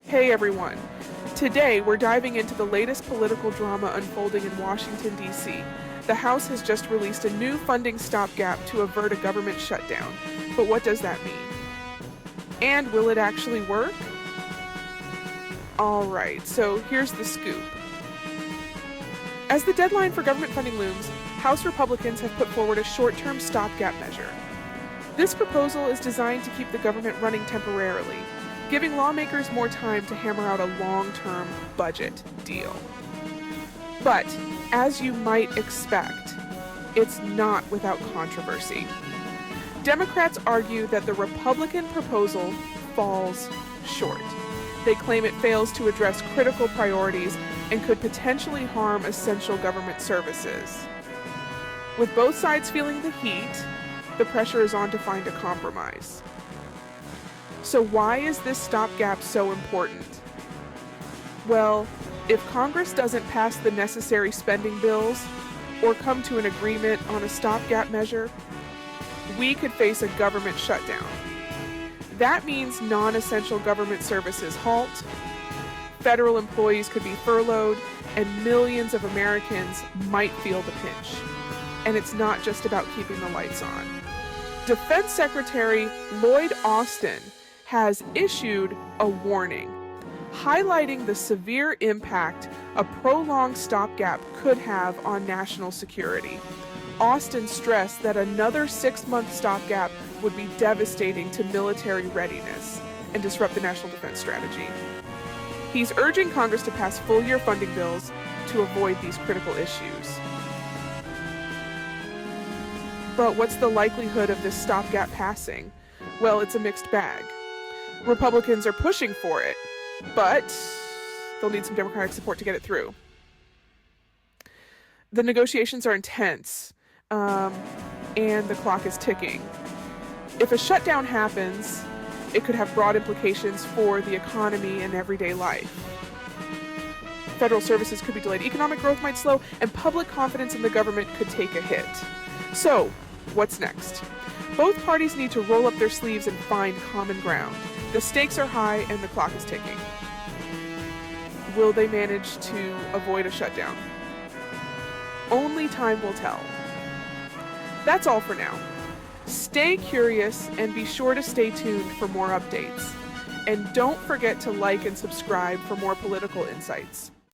Hey everyone. Today we're diving into the latest political drama unfolding in Washington, D.C. The House has just released a new funding stopgap to avert a government shutdown. But what does that mean? And will it actually work? Alright, so here's the scoop. As the deadline for government funding looms, House Republicans have put forward a short-term stopgap measure. This proposal is designed to keep the government running temporarily, giving lawmakers more time to hammer out a long-term budget deal. But, as you might expect, it's not without controversy. Democrats argue that the Republican proposal falls short. They claim it fails to address critical priorities and could potentially harm essential government services. With both sides feeling the heat, the pressure is on to find a compromise. So why is this stopgap so important? Well, if Congress doesn't pass the necessary spending bills or come to an agreement on a stopgap measure, we could face a government shutdown. That means non-essential government services halt, federal employees could be furloughed, and millions of Americans might feel the pinch. And it's not just about keeping the lights on. Defense Secretary Lloyd Austin has issued a warning, highlighting the severe impact a prolonged stopgap could have on national security. Austin stressed that another 6-month stopgap would be devastating to military readiness and disrupt the national defense strategy. He's urging Congress to pass full-year funding bills to avoid these critical issues. But what's the likelihood of this stopgap passing? Well, it's a mixed bag. Republicans are pushing for it, but they'll need some Democratic support to get it through. The negotiations are intense, and the clock is ticking. If a shutdown happens, it could have broad implications for the economy and everyday life. Federal services could be delayed, economic growth might slow, and public confidence in the government could take a hit. So, what's next? Both parties need to roll up their sleeves and find common ground. The stakes are high and the clock is ticking. Will they manage to avoid a shutdown? Only time will tell. That's all for now. Stay curious and be sure to stay tuned for more updates. And don't forget to like and subscribe for more political insights.